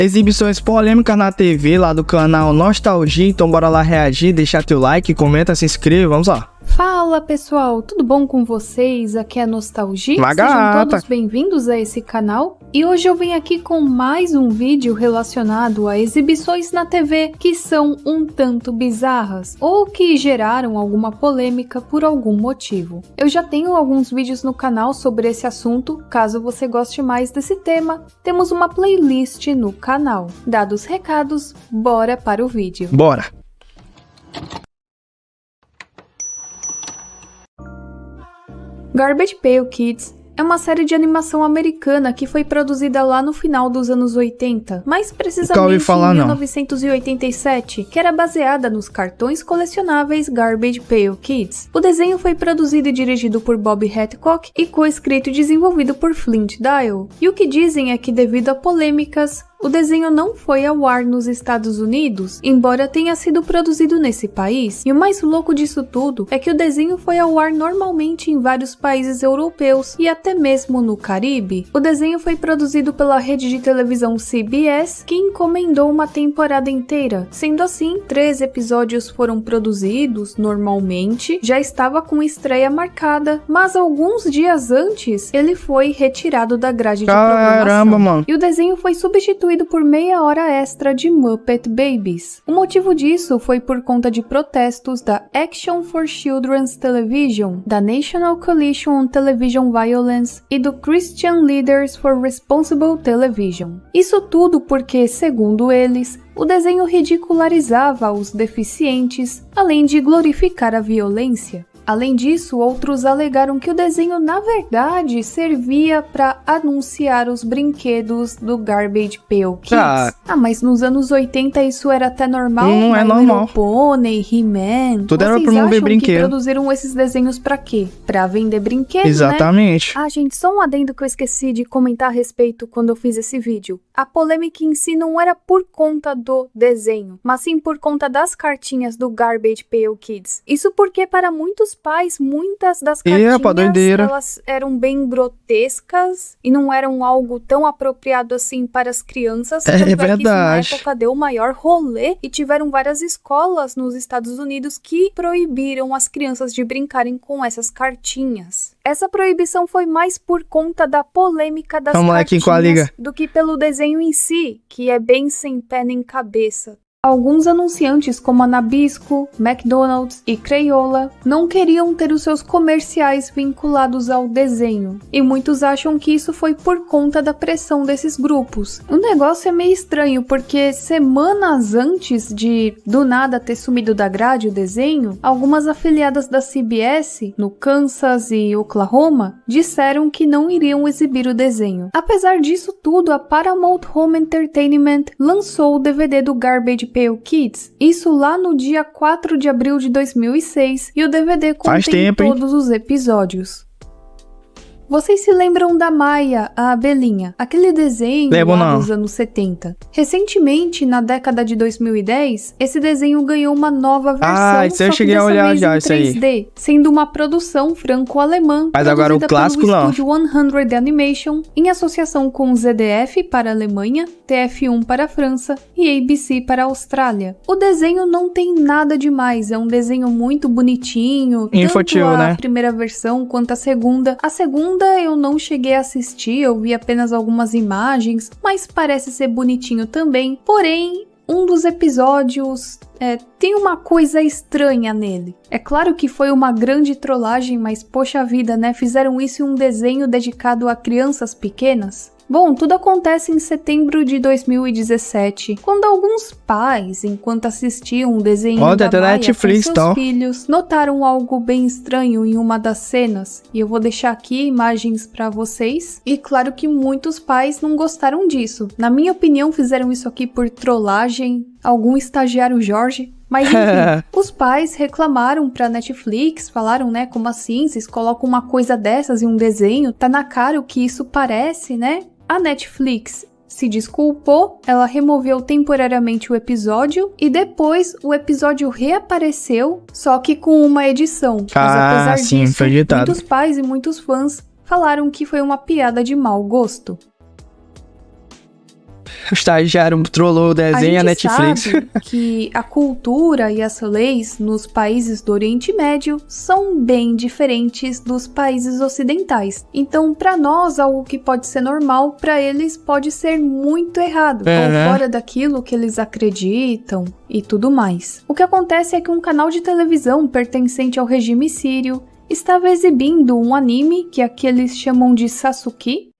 Exibições polêmicas na TV lá do canal Nostalgia, então bora lá reagir, deixar teu like, comenta, se inscreve, vamos lá. Fala pessoal, tudo bom com vocês? Aqui é a Nostalgia, sejam todos bem-vindos a esse canal. E hoje eu venho aqui com mais um vídeo relacionado a exibições na TV que são um tanto bizarras ou que geraram alguma polêmica por algum motivo. Eu já tenho alguns vídeos no canal sobre esse assunto, caso você goste mais desse tema, temos uma playlist no canal. Dados os recados, bora para o vídeo. Bora! Garbage Pail Kids é uma série de animação americana que foi produzida lá no final dos anos 80, mais precisamente em 1987, que era baseada nos cartões colecionáveis Garbage Pail Kids. O desenho foi produzido e dirigido por Bob Hancock e co-escrito e desenvolvido por Flint Dille. E o que dizem é que devido a polêmicas, o desenho não foi ao ar nos Estados Unidos, embora tenha sido produzido nesse país. E o mais louco disso tudo é que o desenho foi ao ar normalmente em vários países europeus e até mesmo no Caribe. O desenho foi produzido pela rede de televisão CBS, que encomendou uma temporada inteira. Sendo assim, 3 episódios foram produzidos normalmente, já estava com estreia marcada, mas alguns dias antes ele foi retirado da grade de programação. Caramba, mano! E o desenho foi substituído por meia hora extra de Muppet Babies. O motivo disso foi por conta de protestos da Action for Children's Television, da National Coalition on Television Violence e do Christian Leaders for Responsible Television. Isso tudo porque, segundo eles, o desenho ridicularizava os deficientes, além de glorificar a violência. Além disso, outros alegaram que o desenho, na verdade, servia para anunciar os brinquedos do Garbage Pail Kids. Mas nos anos 80 isso era até normal? Não é normal. Pony, He-Man. Tudo era pra promover brinquedo. Que produziram esses desenhos pra quê? Pra vender brinquedos, exatamente, né? Gente, só um adendo que eu esqueci de comentar a respeito quando eu fiz esse vídeo. A polêmica em si não era por conta do desenho, mas sim por conta das cartinhas do Garbage Pail Kids. Isso porque para muitos pais, muitas das cartinhas elas eram bem grotescas e não eram algo tão apropriado assim para as crianças. É verdade. Que na época deu o maior rolê e tiveram várias escolas nos Estados Unidos que proibiram as crianças de brincarem com essas cartinhas. Essa proibição foi mais por conta da polêmica das cartinhas do que pelo desenho em si, que é bem sem pé nem cabeça. Alguns anunciantes como a Nabisco, McDonald's e Crayola não queriam ter os seus comerciais vinculados ao desenho, e muitos acham que isso foi por conta da pressão desses grupos. O negócio é meio estranho porque semanas antes de do nada ter sumido da grade o desenho, algumas afiliadas da CBS, no Kansas e Oklahoma, disseram que não iriam exibir o desenho. Apesar disso tudo, a Paramount Home Entertainment lançou o DVD do Garbage Pail Kids, isso lá no dia 4 de abril de 2006, e o DVD contém todos os episódios. Vocês se lembram da Maya, a abelhinha? Aquele desenho lá dos anos 70. Recentemente, na década de 2010, esse desenho ganhou uma nova versão, isso eu cheguei a olhar já, isso aí. 3D, sendo uma produção franco-alemã, mas agora o clássico pelo não. Estúdio 100 Animation, em associação com ZDF para a Alemanha, TF1 para a França e ABC para a Austrália. O desenho não tem nada demais, é um desenho muito bonitinho, infantil, tanto a né? primeira versão quanto a segunda. A segunda eu não cheguei a assistir, eu vi apenas algumas imagens, mas parece ser bonitinho também. Porém, um dos episódios tem uma coisa estranha nele. É claro que foi uma grande trollagem, mas poxa vida, né? Fizeram isso em um desenho dedicado a crianças pequenas. Bom, tudo acontece em setembro de 2017, quando alguns pais, enquanto assistiam um desenho da Maya Netflix, com seus filhos, notaram algo bem estranho em uma das cenas. E eu vou deixar aqui imagens para vocês. E claro que muitos pais não gostaram disso. Na minha opinião, fizeram isso aqui por trollagem, algum estagiário Jorge. Mas enfim, os pais reclamaram pra Netflix, falaram, né, como assim, vocês colocam uma coisa dessas em um desenho, tá na cara o que isso parece, né? A Netflix se desculpou, ela removeu temporariamente o episódio e depois o episódio reapareceu, só que com uma edição. Mas apesar disso, muitos pais e muitos fãs falaram que foi uma piada de mau gosto. O estagiário trollou o desenho e a Netflix. Sabe que a cultura e as leis nos países do Oriente Médio são bem diferentes dos países ocidentais. Então, para nós, algo que pode ser normal, para eles pode ser muito errado, ou fora daquilo que eles acreditam e tudo mais. O que acontece é que um canal de televisão pertencente ao regime sírio estava exibindo um anime que aqui eles chamam de Sasuke.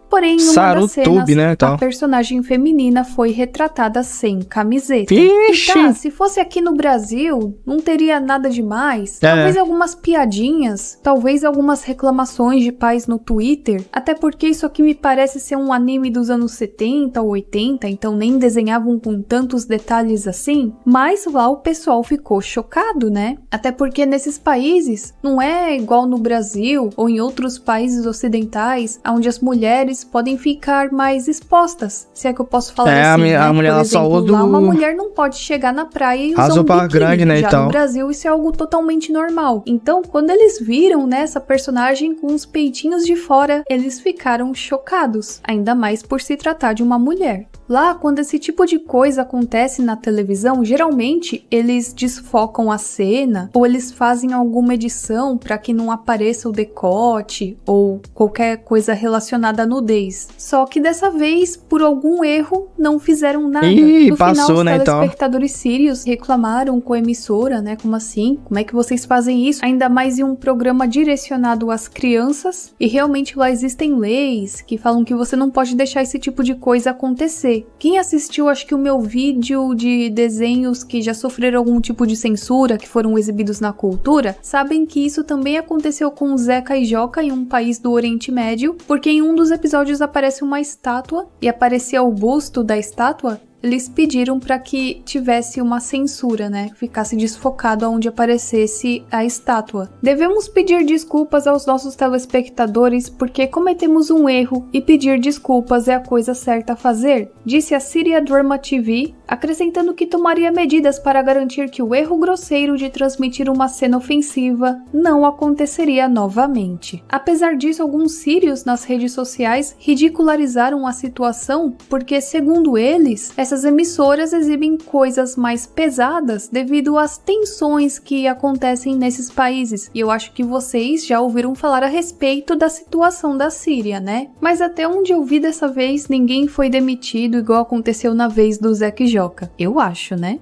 Porém, em uma das cenas, né, a personagem feminina foi retratada sem camiseta. Ixi! E tá, se fosse aqui no Brasil, não teria nada demais. Talvez algumas piadinhas, talvez algumas reclamações de pais no Twitter, até porque isso aqui me parece ser um anime dos anos 70 ou 80, então nem desenhavam com tantos detalhes assim. Mas lá o pessoal ficou chocado, né? Até porque nesses países, não é igual no Brasil ou em outros países ocidentais, onde as mulheres podem ficar mais expostas, se é que eu posso falar assim, né? A mulher, por exemplo, só usa lá uma mulher não pode chegar na praia e usar um roupa biquíni. grande, né, Já e tal. no Brasil isso é algo totalmente normal. Então, quando eles viram, né, essa personagem com os peitinhos de fora, eles ficaram chocados, ainda mais por se tratar de uma mulher. Lá, quando esse tipo de coisa acontece na televisão, geralmente eles desfocam a cena ou eles fazem alguma edição para que não apareça o decote ou qualquer coisa relacionada à nudez. Só que dessa vez, por algum erro, não fizeram nada. No passou, final, os né, telespectadores sírios reclamaram com a emissora, né? Como assim? Como é que vocês fazem isso? Ainda mais em um programa direcionado às crianças. E realmente lá existem leis que falam que você não pode deixar esse tipo de coisa acontecer. Quem assistiu, acho que o meu vídeo de desenhos que já sofreram algum tipo de censura, que foram exibidos na cultura, sabem que isso também aconteceu com Zeca e Joca em um país do Oriente Médio, porque em um dos episódios aparece uma estátua e aparecia o busto da estátua. Eles pediram para que tivesse uma censura, né? Ficasse desfocado onde aparecesse a estátua. Devemos pedir desculpas aos nossos telespectadores porque cometemos um erro e pedir desculpas é a coisa certa a fazer, disse a Syria Drama TV, acrescentando que tomaria medidas para garantir que o erro grosseiro de transmitir uma cena ofensiva não aconteceria novamente. Apesar disso, alguns sírios nas redes sociais ridicularizaram a situação porque, segundo eles, essas emissoras exibem coisas mais pesadas devido às tensões que acontecem nesses países. E eu acho que vocês já ouviram falar a respeito da situação da Síria, né? Mas até onde eu vi dessa vez, ninguém foi demitido igual aconteceu na vez do Zeca e Joca. Eu acho, né?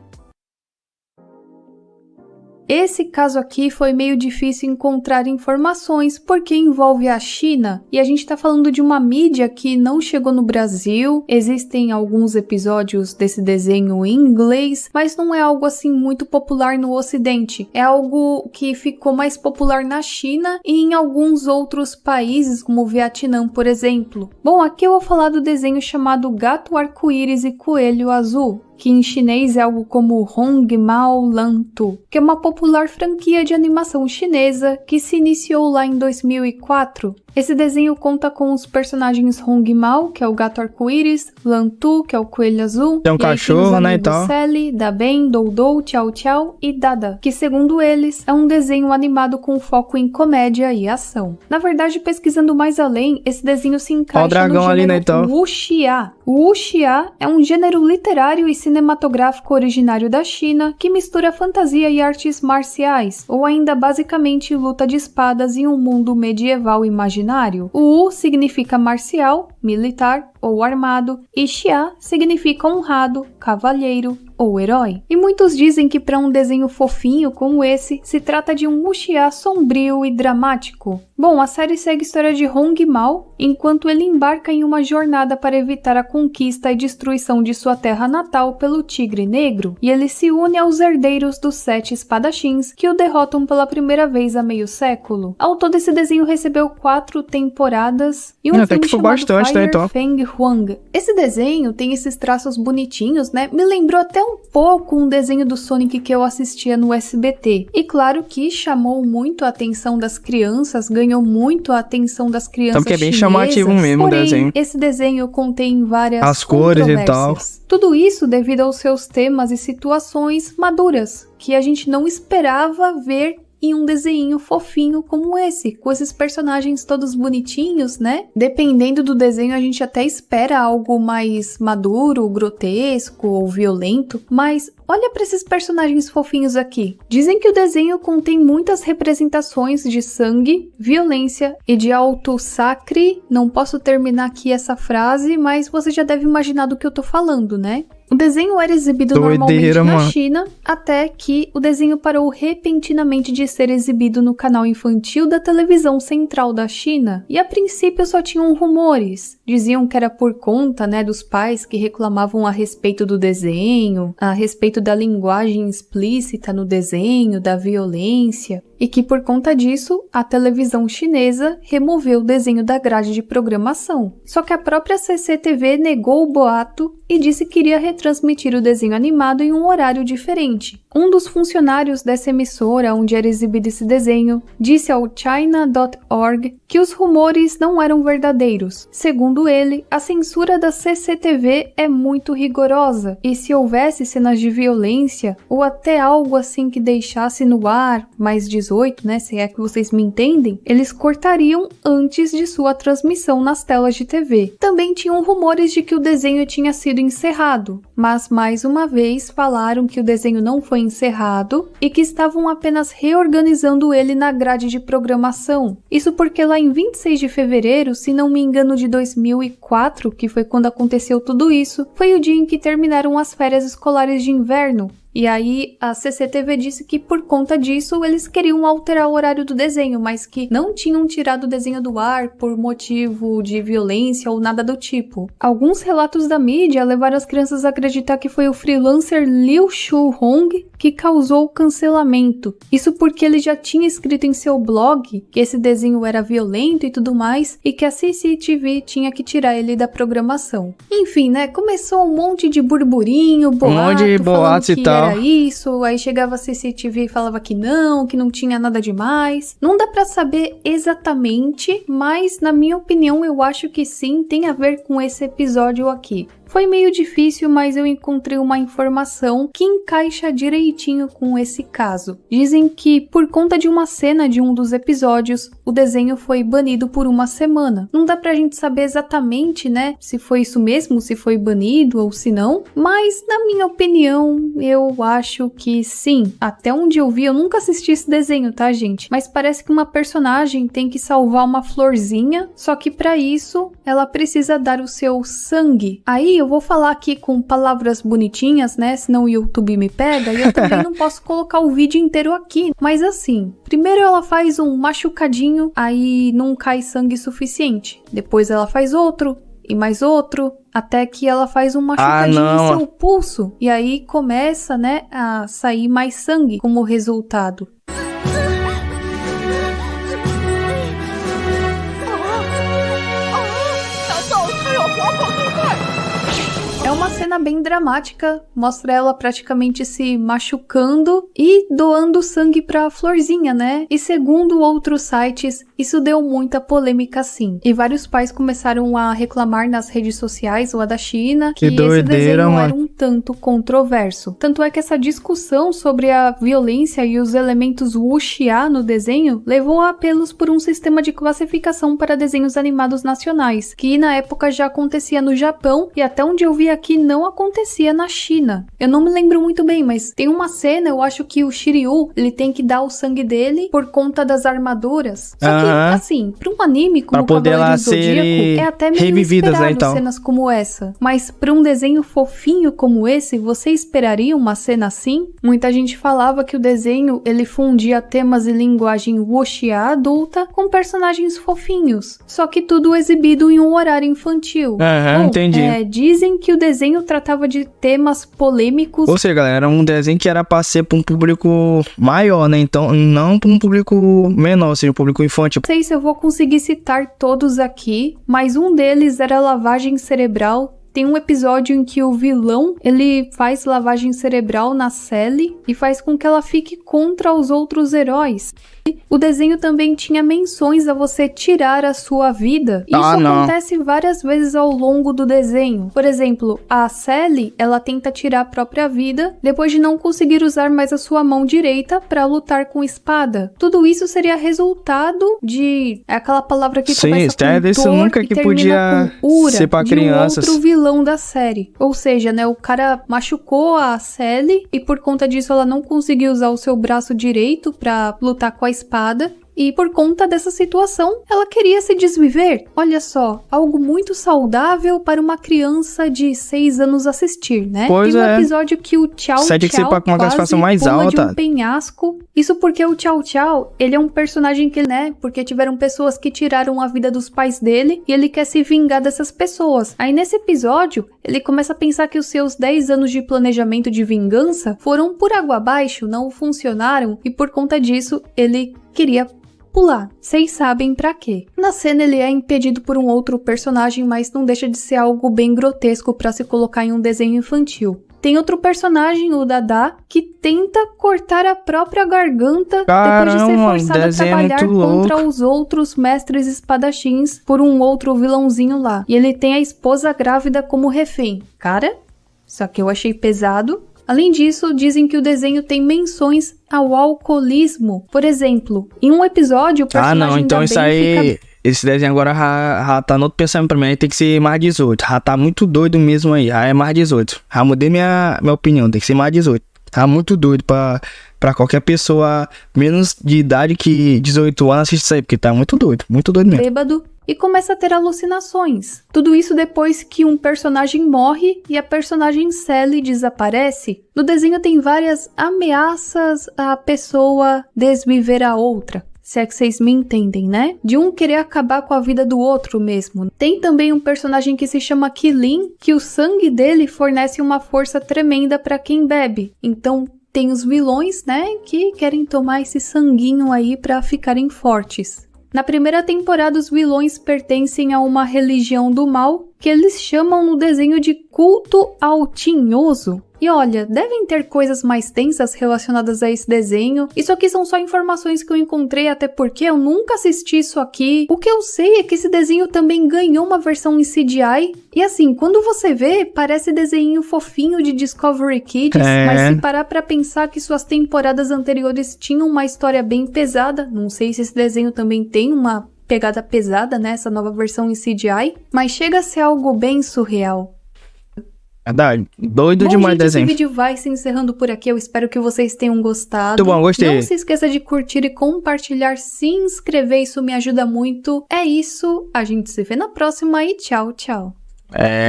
Esse caso aqui foi meio difícil encontrar informações porque envolve a China e a gente tá falando de uma mídia que não chegou no Brasil. Existem alguns episódios desse desenho em inglês, mas não é algo assim muito popular no Ocidente. É algo que ficou mais popular na China e em alguns outros países, como o Vietnã, por exemplo. Bom, aqui eu vou falar do desenho chamado Gato Arco-Íris e Coelho Azul, que em chinês é algo como Hong Mao Lan Tu, que é uma popular franquia de animação chinesa que se iniciou lá em 2004. Esse desenho conta com os personagens Hong Mao, que é o gato arco-íris, Lan Tu, que é o coelho azul, tem um cachorro, né, e tal. Sally, Daben, Doudou, Tchau Tchau e Dada, que segundo eles é um desenho animado com foco em comédia e ação. Na verdade, pesquisando mais além, esse desenho se encaixa dragão no ali, né, gênero então. Wuxia. O Wuxia é um gênero literário e cinematográfico originário da China que mistura fantasia e artes marciais, ou ainda basicamente luta de espadas em um mundo medieval imaginário. O U significa marcial, militar ou armado, e Xia significa honrado, cavalheiro ou herói. E muitos dizem que para um desenho fofinho como esse, se trata de um wuxia sombrio e dramático. Bom, a série segue a história de Hong Mao, enquanto ele embarca em uma jornada para evitar a conquista e destruição de sua terra natal pelo Tigre Negro, e ele se une aos herdeiros dos 7 espadachins que o derrotam pela primeira vez há meio século. Ao todo, esse desenho recebeu 4 temporadas e um filme chamado bastante, Fire né, então. Feng Huang. Esse desenho tem esses traços bonitinhos, né? Me lembrou até um pouco um desenho do Sonic que eu assistia no SBT. E claro que chamou muito a atenção das crianças, ganhou muito a atenção das crianças Então, que é bem chinesas. chamativo mesmo o Porém, desenho. esse desenho contém várias As cores e tal. controvérsias. Tudo isso devido aos seus temas e situações maduras, que a gente não esperava ver em um desenho fofinho como esse, com esses personagens todos bonitinhos, né? Dependendo do desenho, a gente até espera algo mais maduro, grotesco ou violento, mas olha para esses personagens fofinhos aqui. Dizem que o desenho contém muitas representações de sangue, violência e de alto sacre. Não posso terminar aqui essa frase, mas você já deve imaginar do que eu tô falando, né? O desenho era exibido normalmente na China, até que o desenho parou repentinamente de ser exibido no canal infantil da televisão central da China. E a princípio só tinham rumores. Diziam que era por conta, né, dos pais que reclamavam a respeito do desenho, a respeito da linguagem explícita no desenho, da violência, e que por conta disso, a televisão chinesa removeu o desenho da grade de programação. Só que a própria CCTV negou o boato e disse que iria retransmitir o desenho animado em um horário diferente. Um dos funcionários dessa emissora onde era exibido esse desenho disse ao China.org que os rumores não eram verdadeiros. Segundo ele, a censura da CCTV é muito rigorosa e se houvesse cenas de violência ou até algo assim que deixasse no ar mais 18, né, se é que vocês me entendem, eles cortariam antes de sua transmissão nas telas de TV. Também tinham rumores de que o desenho tinha sido encerrado, mas mais uma vez falaram que o desenho não foi encerrado e que estavam apenas reorganizando ele na grade de programação. Isso porque lá em 26 de fevereiro, se não me engano de 2004, que foi quando aconteceu tudo isso, foi o dia em que terminaram as férias escolares de inverno. E aí a CCTV disse que por conta disso eles queriam alterar o horário do desenho, mas que não tinham tirado o desenho do ar por motivo de violência ou nada do tipo. Alguns relatos da mídia levaram as crianças a acreditar que foi o freelancer Liu Shu-hong que causou o cancelamento. Isso porque ele já tinha escrito em seu blog que esse desenho era violento e tudo mais, e que a CCTV tinha que tirar ele da programação. Enfim, né, começou um monte de burburinho, boato e tal. Era isso, aí chegava a CCTV e falava que não tinha nada demais. Não dá pra saber exatamente, mas na minha opinião eu acho que sim, tem a ver com esse episódio aqui. Foi meio difícil, mas eu encontrei uma informação que encaixa direitinho com esse caso. Dizem que, por conta de uma cena de um dos episódios, o desenho foi banido por uma semana. Não dá pra gente saber exatamente, né, se foi isso mesmo, se foi banido ou se não, mas, na minha opinião, eu acho que sim. Até onde eu vi, eu nunca assisti esse desenho, tá, gente? Mas parece que uma personagem tem que salvar uma florzinha, só que pra isso, ela precisa dar o seu sangue. Aí, eu vou falar aqui com palavras bonitinhas, né? Senão o YouTube me pega e eu também não posso colocar o vídeo inteiro aqui. Mas assim, primeiro ela faz um machucadinho, aí não cai sangue suficiente. Depois ela faz outro e mais outro, até que ela faz um machucadinho em seu pulso. E aí começa, né, a sair mais sangue como resultado. É uma cena bem dramática, mostra ela praticamente se machucando e doando sangue pra florzinha, né? E segundo outros sites, isso deu muita polêmica sim. E vários pais começaram a reclamar nas redes sociais, ou a da China, que esse desenho era um tanto controverso. Tanto é que essa discussão sobre a violência e os elementos wuxia no desenho levou a apelos por um sistema de classificação para desenhos animados nacionais, que na época já acontecia no Japão e até onde eu vi aqui não acontecia na China. Eu não me lembro muito bem, mas tem uma cena, eu acho que o Shiryu, ele tem que dar o sangue dele por conta das armaduras. Só que, assim, pra um anime como Cavaleiro do Zodíaco, é até meio esperado, né, então, cenas como essa. Mas pra um desenho fofinho como esse, você esperaria uma cena assim? Muita gente falava que o desenho, ele fundia temas e linguagem wuxia adulta com personagens fofinhos. Só que tudo exibido em um horário infantil. Bom, entendi. Dizem que o desenho tratava de temas polêmicos. Ou seja, galera, era um desenho que era pra ser pra um público maior, né? Então, não pra um público menor, ou seja, um público infantil. Não sei se eu vou conseguir citar todos aqui, mas um deles era lavagem cerebral, tem um episódio em que o vilão, ele faz lavagem cerebral na Sally e faz com que ela fique contra os outros heróis. O desenho também tinha menções a você tirar a sua vida. Isso acontece várias vezes ao longo do desenho. Por exemplo, a Sally, ela tenta tirar a própria vida depois de não conseguir usar mais a sua mão direita para lutar com espada. Tudo isso seria resultado de aquela palavra que começa com isso dor nunca e que termina podia com ura, ser pra crianças. De um outro vilão da série. Ou seja, né, o cara machucou a Sally e por conta disso ela não conseguiu usar o seu braço direito para lutar com a espada. E por conta dessa situação, ela queria se desviver. Olha só, algo muito saudável para uma criança de 6 anos assistir, né? Pois tem um episódio que o Tchau Tchau com uma classificação mais pula alta. de um penhasco. Isso porque o Tchau Tchau, ele é um personagem que, né? Porque tiveram pessoas que tiraram a vida dos pais dele e ele quer se vingar dessas pessoas. Aí nesse episódio, ele começa a pensar que os seus 10 anos de planejamento de vingança foram por água abaixo, não funcionaram e por conta disso, ele queria pular. Vocês sabem pra quê. Na cena ele é impedido por um outro personagem, mas não deixa de ser algo bem grotesco pra se colocar em um desenho infantil. Tem outro personagem, o Dada, que tenta cortar a própria garganta depois de ser forçado a trabalhar contra os outros mestres espadachins por um outro vilãozinho lá. E ele tem a esposa grávida como refém. Cara, só que eu achei pesado. Além disso, dizem que o desenho tem menções ao alcoolismo. Por exemplo, em um episódio, o personagem então da isso Ben aí... fica... Esse desenho agora já tá no outro pensamento pra mim, aí tem que ser mais 18. Já tá muito doido mesmo aí, já é mais 18. Já mudei minha opinião, tem que ser mais 18. Tá muito doido pra qualquer pessoa menos de idade que 18 anos assistir isso aí, porque tá muito doido mesmo. Bêbado. E começa a ter alucinações. Tudo isso depois que um personagem morre e a personagem Sally desaparece. No desenho tem várias ameaças a pessoa desviver a outra. Se é que vocês me entendem, né? De um querer acabar com a vida do outro mesmo. Tem também um personagem que se chama Kilin, que o sangue dele fornece uma força tremenda para quem bebe. Então tem os vilões, né, que querem tomar esse sanguinho aí para ficarem fortes. Na primeira temporada, os vilões pertencem a uma religião do mal que eles chamam no desenho de culto ao tinhoso. E olha, devem ter coisas mais tensas relacionadas a esse desenho. Isso aqui são só informações que eu encontrei, até porque eu nunca assisti isso aqui. O que eu sei é que esse desenho também ganhou uma versão em CGI. E assim, quando você vê, parece desenho fofinho de Discovery Kids. Mas se parar pra pensar que suas temporadas anteriores tinham uma história bem pesada, não sei se esse desenho também tem uma pegada pesada, né? Essa nova versão em CGI. Mas chega a ser algo bem surreal. Verdade, doido demais o desenho. Esse vídeo vai se encerrando por aqui, eu espero que vocês tenham gostado. Muito bom, gostei. Não se esqueça de curtir e compartilhar, se inscrever, isso me ajuda muito. É isso, a gente se vê na próxima e tchau, tchau.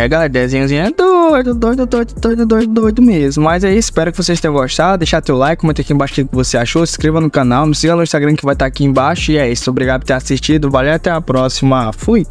Galera, desenhozinho é doido mesmo. Mas é isso, espero que vocês tenham gostado. Deixa teu like, comenta aqui embaixo o que você achou. Se inscreva no canal, me siga no Instagram que vai estar aqui embaixo. E é isso, obrigado por ter assistido. Valeu, até a próxima. Fui!